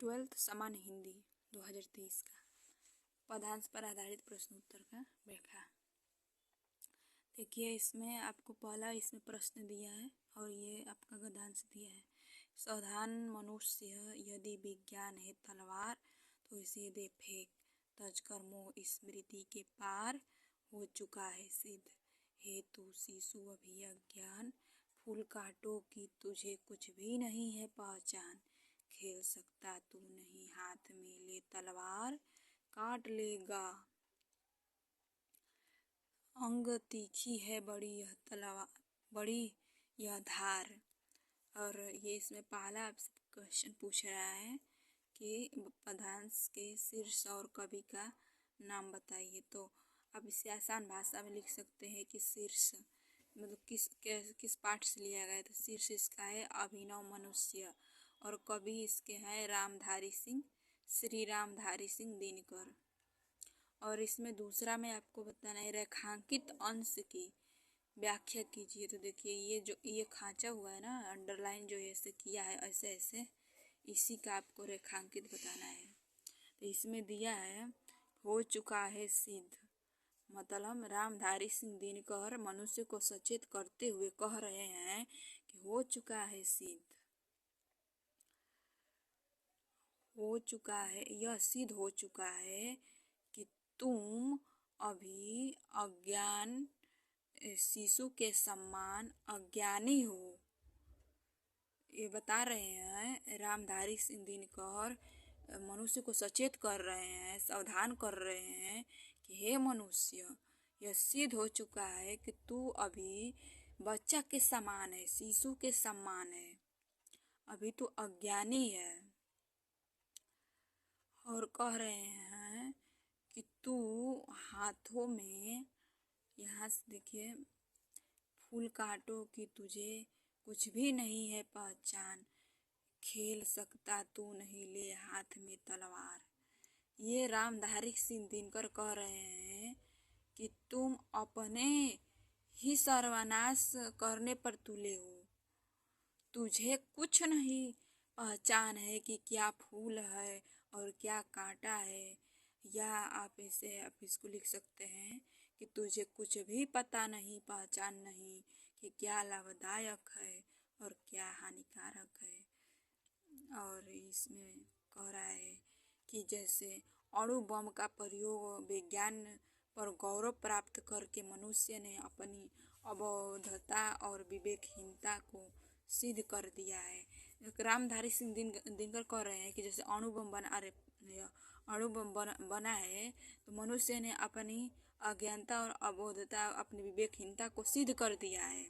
12th सामान्य हिंदी 2023 का पदांश पर आधारित प्रश्न उत्तर का व्याख्या। देखिए इसमें आपको पहला इसमें प्रश्न दिया है और ये आपका गद्यांश दिया है। सावधान मनुष्य यदि विज्ञान है तलवार तो इसे दे फेंक, तज कर्मों स्मृति के पार हो चुका है सिद्ध। हे तू शिशु अभी अज्ञान, फूल काटो कि तुझे कुछ भी नहीं है पहचान। खेल सकता तू नहीं हाथ में ले तलवार, काट लेगा अंग तीखी है बड़ी यह तलवार, बड़ी यह धार। और ये इसमें पहला आपसे क्वेश्चन पूछ रहा है कि पदांश के शीर्ष और कवि का नाम बताइए। तो आप इसे आसान भाषा में लिख सकते हैं कि शीर्ष मतलब किस पाठ से लिया गया है। तो शीर्ष इसका है अभिनव मनुष्य और कवि इसके हैं रामधारी सिंह, श्री रामधारी सिंह दिनकर। और इसमें दूसरा में आपको बताना है रेखांकित अंश की व्याख्या कीजिए। तो देखिए ये खांचा हुआ है ना, अंडरलाइन जो ऐसे किया है ऐसे ऐसे, इसी का आपको रेखांकित बताना है। तो इसमें दिया है हो चुका है सिद्ध, मतलब रामधारी सिंह दिनकर मनुष्य को सचेत करते हुए कह रहे हैं कि हो चुका है सिद्ध, हो चुका है, यह सिद्ध हो चुका है कि तुम अभी अज्ञान शिशु के समान अज्ञानी हो। ये बता रहे हैं रामधारी सिंह दिनकर मनुष्य को सचेत कर रहे हैं, सावधान कर रहे हैं कि हे मनुष्य, यह सिद्ध हो चुका है कि तू अभी बच्चा के समान है, शिशु के समान है, अभी तू अज्ञानी है। और कह रहे हैं कि तू हाथों में, यहाँ से देखिए, फूल काटो कि तुझे कुछ भी नहीं है पहचान, खेल सकता तू नहीं ले हाथ में तलवार। ये रामधारी सिंह दिनकर कह रहे हैं कि तुम अपने ही सर्वनाश करने पर तुले हो, तुझे कुछ नहीं पहचान है कि क्या फूल है और क्या कांटा है। या आप इसको लिख सकते हैं कि तुझे कुछ भी पता नहीं, पहचान नहीं कि क्या लाभदायक है और क्या हानिकारक है। और इसमें कह रहा है कि जैसे अणु बम का प्रयोग विज्ञान पर गौरव प्राप्त करके मनुष्य ने अपनी अबोधता और विवेकहीनता को सिद्ध कर दिया है। रामधारी सिंह दिनकर कह रहे हैं कि जैसे अणु बम बना है तो मनुष्य ने अपनी अज्ञानता और अबोधता, अपनी विवेकहीनता को सिद्ध कर दिया है।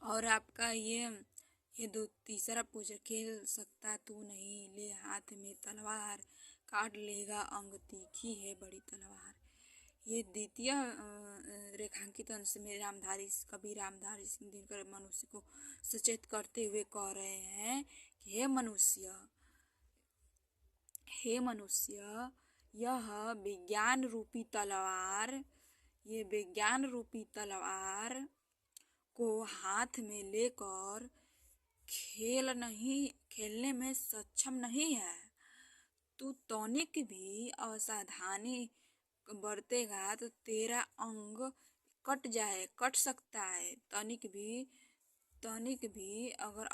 और आपका ये तीसरा पूछ, खेल सकता तू नहीं ले हाथ में तलवार, काट लेगा अंग तीखी है बड़ी तलवार। ये द्वितीय रेखांकित अंश में कवि रामधारी सिंह दिनकर मनुष्य को सचेत करते हुए कह रहे हैं कि हे मनुष्य, यह विज्ञान रूपी तलवार, ये विज्ञान रूपी तलवार को हाथ में लेकर खेलने में सक्षम नहीं है। तू तनिक भी असावधानी बरतेगा तो तेरा अंग कट सकता है। तनिक भी अगर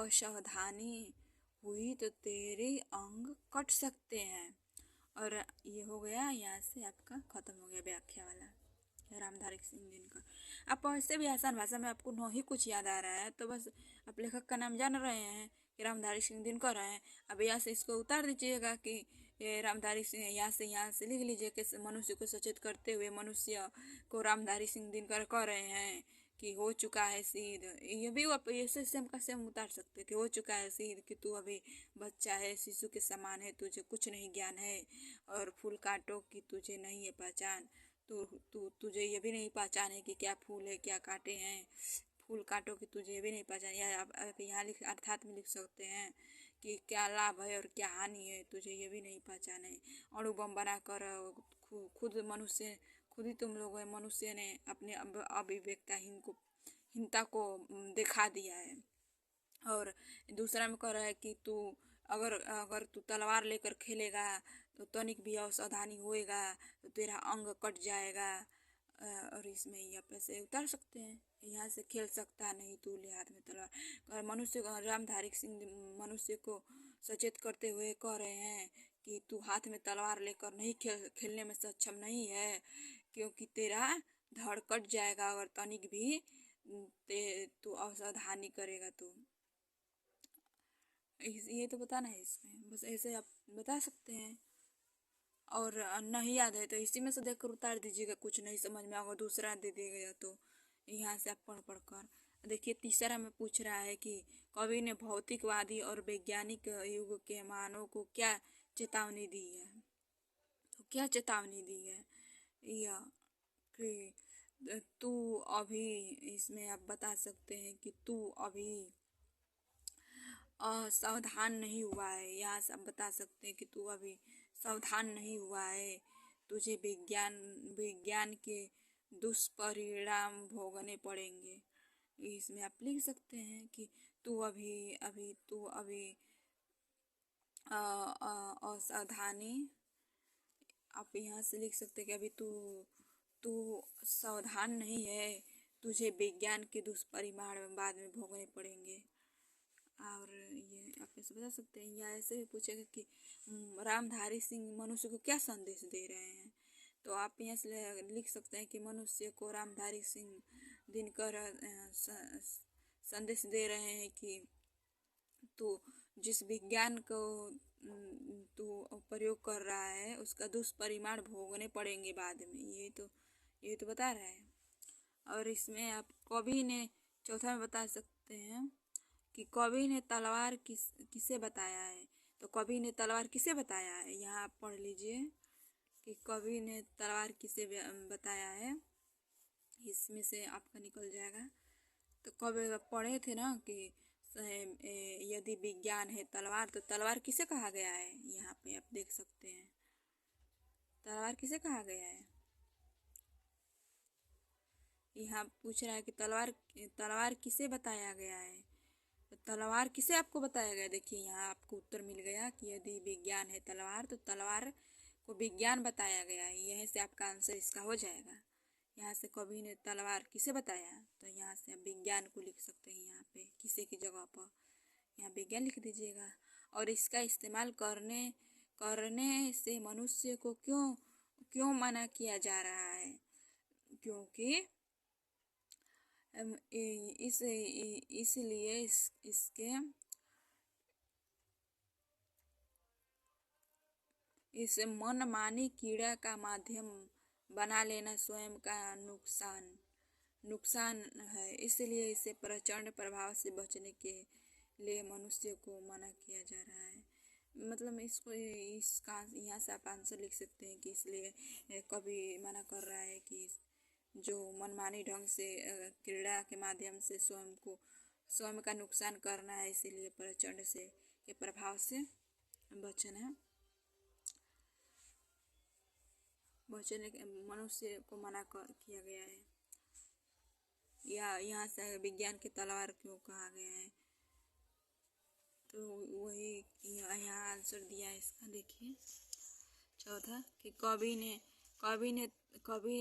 असावधानी हुई तो तेरे अंग कट सकते हैं। और ये हो गया, यहाँ से आपका खत्म हो गया व्याख्या वाला रामधारी सिंह दिनकर। आप ऐसे भी आसान भाषा में आपको नहीं कुछ याद आ रहा है तो बस आप लेखक का नाम जान रहे हैं कि रामधारी सिंह दिनकर हैं। अब यहाँ से इसको उतार दीजिएगा कि ये रामधारी सिंह, यहाँ से लिख लीजिए कि मनुष्य को सचेत करते हुए मनुष्य को रामधारी सिंह दिनकर कह रहे हैं कि हो चुका है सिद्ध। ये भी आप ऐसे सेम का सेम उतार सकते कि हो चुका है सिद्ध कि तू अभी बच्चा है, शिशु के समान है, तुझे कुछ नहीं ज्ञान है। और फूल काटो कि तुझे नहीं है पहचान, तुझे ये भी नहीं पहचान है कि क्या फूल है क्या कांटे हैं। फूल काटो कि तुझे भी नहीं पहचान, या आप यहाँ अर्थात में लिख सकते हैं कि क्या लाभ है और क्या हानि है, तुझे ये भी नहीं पहचान है। अणु बम बनाकर खुद ही तुम लोग मनुष्य ने अपने अविवेकहीनता को दिखा दिया है। और दूसरा में कह रहा है कि तू अगर अगर तू तलवार लेकर खेलेगा तो तनिक भी असावधानी होएगा तो तेरा अंग कट जाएगा। और इसमें यहाँ पे से उतार सकते हैं, यहाँ से खेल सकता नहीं तू ले हाथ में तलवार। और मनुष्य को रामधारी सिंह मनुष्य को सचेत करते हुए कह रहे हैं कि तू हाथ में तलवार लेकर नहीं खेलने में सक्षम नहीं है, क्योंकि तेरा धड़ कट जाएगा अगर तनिक भी तू असावधानी करेगा तो। ये तो बताना है इसमें, बस ऐसे आप बता सकते हैं। और नहीं याद है तो इसी में से देखकर उतार दीजिएगा, कुछ नहीं समझ में आएगा दूसरा दे देगा तो यहाँ से आप पढ़ पढ़ कर देखिए। तीसरा में पूछ रहा है कि कवि ने भौतिकवादी और वैज्ञानिक युग के मानव को क्या चेतावनी दी है। तो क्या चेतावनी दी है यह कि तू अभी, इसमें आप बता सकते हैं कि तू अभी सावधान नहीं हुआ है। यहाँ से आप बता सकते हैं कि तू अभी सावधान नहीं हुआ है, तुझे विज्ञान विज्ञान के दुष्परिणाम भोगने पड़ेंगे। इसमें आप लिख सकते हैं कि तू अभी असावधानी, आप यहाँ से लिख सकते हैं कि अभी तू तू सावधान नहीं है, तुझे विज्ञान के दुष्परिणाम बाद में भोगने पड़ेंगे। और ये आप ऐसे बता सकते हैं, या ऐसे भी पूछेगा कि रामधारी सिंह मनुष्य को क्या संदेश दे रहे हैं। तो आप यहाँ से लिख सकते हैं कि मनुष्य को रामधारी सिंह दिनकर संदेश दे रहे हैं कि तू जिस विज्ञान को तू प्रयोग कर रहा है उसका दुष्परिणाम भोगने पड़ेंगे बाद में। ये तो बता रहा है। और इसमें आप कवि ने चौथा में बता सकते हैं कि कवि ने तलवार किसे बताया है। तो कवि ने तलवार किसे बताया है, यहाँ आप पढ़ लीजिए कि कवि ने तलवार किसे बताया है। इसमें से आपका निकल जाएगा। तो कवि पढ़े थे ना कि यदि विज्ञान है तलवार, तो तलवार किसे कहा गया है। यहाँ पे आप देख सकते हैं तलवार किसे कहा गया है। यहाँ पूछ रहा है कि तलवार किसे बताया गया है। तो तलवार किसे आपको बताया गया, देखिए यहाँ आपको उत्तर मिल गया कि यदि विज्ञान है तलवार तो तलवार को विज्ञान बताया गया है। यहीं से आपका आंसर इसका हो जाएगा। यहाँ से कवि ने तलवार किसे बताया, तो यहाँ से आप विज्ञान को लिख सकते हैं। यहाँ पे किसे की जगह पर यहाँ विज्ञान लिख दीजिएगा। और इसका इस्तेमाल करने से मनुष्य को क्यों क्यों मना किया जा रहा है, क्योंकि इसलिए इसके इस मनमानी कीड़ा का माध्यम बना लेना स्वयं का नुकसान है। इसलिए इसे प्रचंड प्रभाव से बचने के लिए मनुष्य को मना किया जा रहा है। मतलब इसका यहाँ से आप आंसर लिख सकते हैं कि इसलिए कवि मना कर रहा है कि जो मनमानी ढंग से क्रीड़ा के माध्यम से स्वयं का नुकसान करना है, इसीलिए प्रचंड से के प्रभाव से बचने मनुष्य को मना किया गया है। या यहाँ से विज्ञान की तलवार क्यों कहा गया है, तो वही यहाँ आंसर दिया है इसका। देखिए चौथा कि कवि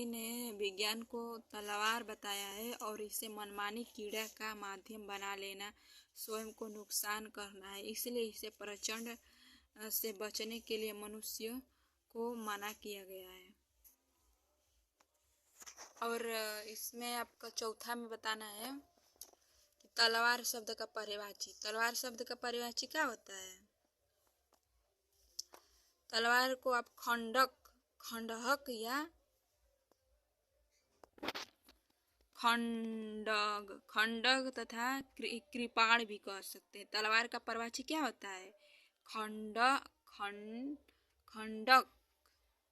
ने विज्ञान को तलवार बताया है और इसे मनमानी कीड़ा का माध्यम बना लेना स्वयं को नुकसान करना है, इसलिए इसे प्रचंड से बचने के लिए मनुष्य को मना किया गया है। और इसमें आपका चौथा में बताना है कि तलवार शब्द का परिभाषी क्या होता है। तलवार को आप खंडहक या खंडक तथा कृपाण भी कह सकते हैं। तलवार का परिभाषी क्या होता है,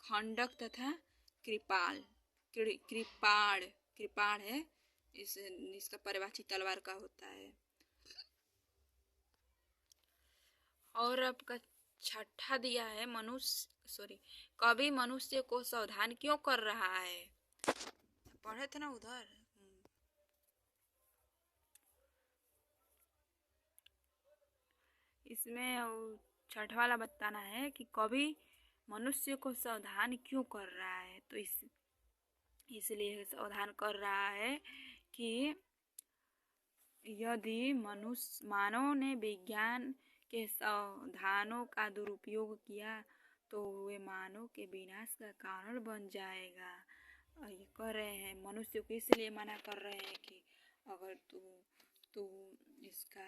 खंडक तथा कृपाण है। इसका परिभाषी तलवार का होता है। और आपका छठा दिया है कवि मनुष्य को सावधान क्यों कर रहा है। पढ़े थे ना उधर। इसमें छठ वाला बताना है कि कवि मनुष्य को सावधान क्यों कर रहा है। तो इसलिए सावधान कर रहा है कि यदि मानव ने विज्ञान के साधनों का दुरुपयोग किया तो वे मानव के विनाश का कारण बन जाएगा। और ये कर रहे हैं मनुष्य को, इसलिए मना कर रहे हैं कि अगर तू इसका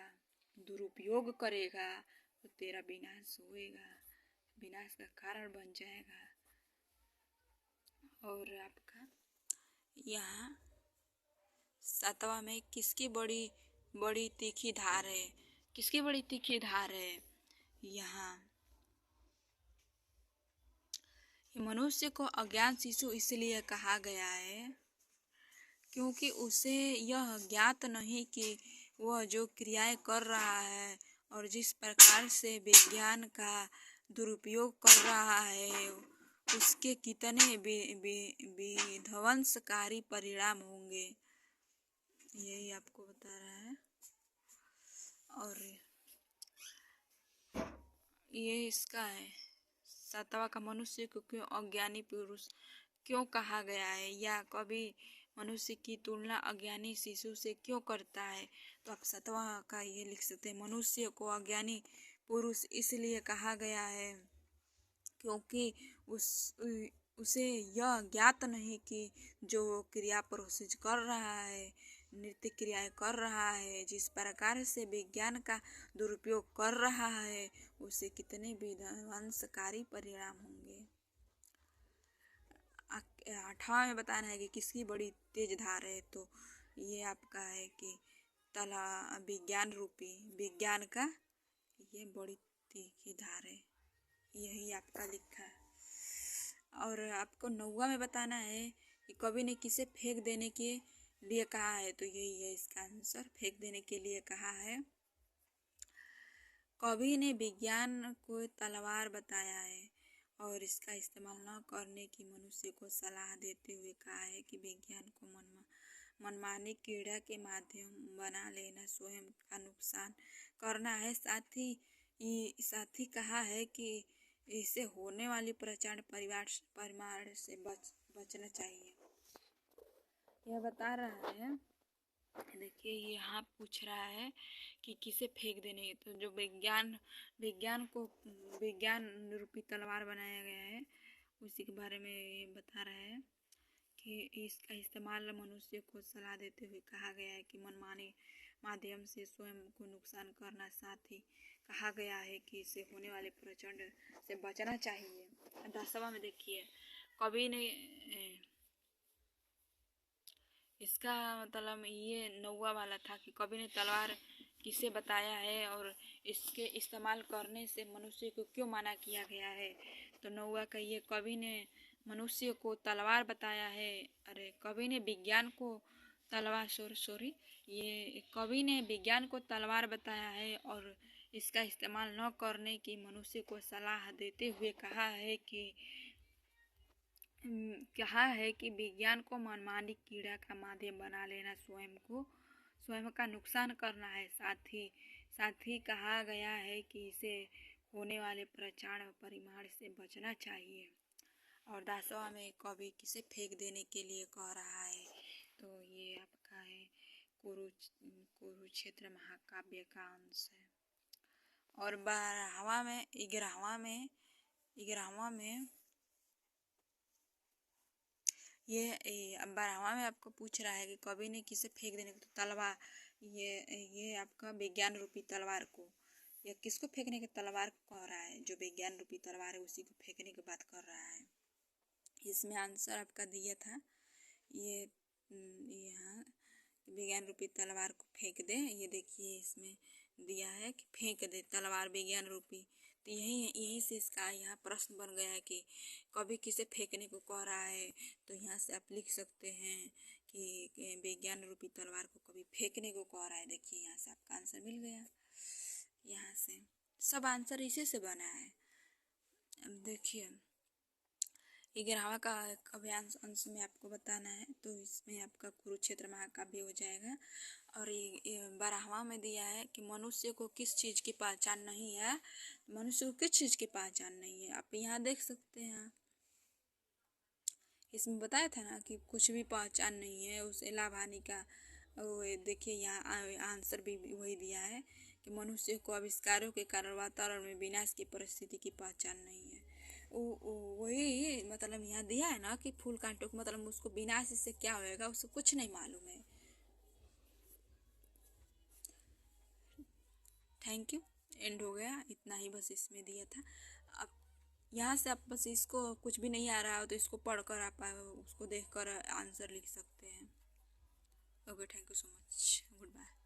दुरुपयोग करेगा तो तेरा विनाश होएगा, विनाश का कारण बन जाएगा। और आपका यहाँ 7वां में किसकी बड़ी बड़ी तीखी धार है। किसकी बड़ी तीखी धार है। यहाँ मनुष्य को अज्ञान शिशु इसलिए कहा गया है क्योंकि उसे यह ज्ञात नहीं कि वह जो क्रियाएं कर रहा है और जिस प्रकार से विज्ञान का दुरुपयोग कर रहा है उसके कितने विध्वंसकारी परिणाम होंगे, यही आपको बता रहा है। और ये इसका है 7वां का मनुष्य को क्यों अज्ञानी पुरुष क्यों कहा गया है, या कभी मनुष्य की तुलना अज्ञानी शिशु से क्यों करता है। तो आप 7वां का ये लिख सकते हैं, मनुष्य को अज्ञानी पुरुष इसलिए कहा गया है क्योंकि उसे यह ज्ञात नहीं कि जो क्रिया प्रोसेस कर रहा है, नृत्य क्रियाएं कर रहा है, जिस प्रकार से विज्ञान का दुरुपयोग कर रहा है उसे कितने विध्वंसकारी परिणाम होंगे। 8वां में बताना है कि किसकी बड़ी तेज धार है। तो ये आपका है कि विज्ञान रूपी विज्ञान का ये बड़ी तीखी धार है, यही आपका लिखा है। और आपको 9वां में बताना है कि कवि ने किसे फेंक देने के लिए कहा है। तो यही है इसका आंसर, फेंक देने के लिए कहा है। कवि ने विज्ञान को तलवार बताया है और इसका इस्तेमाल न करने की मनुष्य को सलाह देते हुए कहा है कि विज्ञान को मनमानी क्रीड़ा के माध्यम बना लेना स्वयं का नुकसान करना है। साथ ही कहा है कि इससे होने वाली प्रचंड परिमाण से बचना चाहिए। यह बता रहा है, देखिए यहाँ पूछ रहा है कि किसे फेंक देने, तो जो विज्ञान रूपी तलवार बनाया गया है उसी के बारे में ये बता रहा है कि इसका इस्तेमाल मनुष्य को सलाह देते हुए कहा गया है कि मनमानी माध्यम से स्वयं को नुकसान करना। साथ ही कहा गया है कि इससे होने वाले प्रचंड से बचना चाहिए। 10वां में देखिए, कवि ने इसका मतलब ये 9वां वाला था कि कवि ने तलवार किसे बताया है और इसके इस्तेमाल करने से मनुष्य को क्यों मना किया गया है। तो 9वां का ये कवि ने मनुष्य को तलवार बताया है। अरे कवि ने विज्ञान को ये कवि ने विज्ञान को तलवार बताया है और इसका इस्तेमाल न करने की मनुष्य को सलाह देते हुए कहा है कि विज्ञान को मनमानी कीड़ा का माध्यम बना लेना स्वयं का नुकसान करना है। साथ ही कहा गया है कि इसे होने वाले प्रचंड परिमाण से बचना चाहिए। और 10वां में कवि किसे फेंक देने के लिए कह रहा है। तो ये आपका है कुरुक्षेत्र महाकाव्य का अंश है। और 11वां में ये 12वां में आपको पूछ रहा है कि कवि ने किसे फेंक देने को। तो तलवार, ये आपका विज्ञान रूपी तलवार को, या किसको फेंकने की तलवार कह रहा है, जो विज्ञान रूपी तलवार है उसी को फेंकने की बात कर रहा है। इसमें आंसर आपका दिया था, ये यहाँ विज्ञान रूपी तलवार को फेंक दे। ये देखिए इसमें दिया है कि फेंक दे तलवार विज्ञान रूपी। तो यही से इसका यहाँ प्रश्न बन गया है कि कवि किसे फेंकने को कह रहा है। तो यहाँ से आप लिख सकते हैं कि विज्ञान रूपी तलवार को कवि फेंकने को कह रहा है। देखिए यहाँ से आपका आंसर मिल गया। यहाँ से सब आंसर इसी से बना है। अब देखिए 11वां का काव्यांश अंश में आपको बताना है, तो इसमें आपका कुरुक्षेत्र महाकाव्य हो जाएगा। और ये 12वां में दिया है कि मनुष्य को किस चीज की पहचान नहीं है, मनुष्य को किस चीज की पहचान नहीं है, आप यहाँ देख सकते हैं। इसमें बताया था ना कि कुछ भी पहचान नहीं है उस लाभानी का। वो देखिए यहाँ आंसर भी वही दिया है कि मनुष्य को आविष्कारों के कारण वातावरण में विनाश की परिस्थिति की पहचान नहीं है। वही मतलब यहाँ दिया है ना कि फूल कांटों को मतलब उसको विनाश से क्या होएगा उसको कुछ नहीं मालूम है। Thank you. एंड हो गया, इतना ही बस इसमें दिया था। अब यहाँ से आप बस इसको कुछ भी नहीं आ रहा हो तो इसको पढ़कर आप उसको देखकर आंसर लिख सकते हैं। Okay, thank you so much, good bye.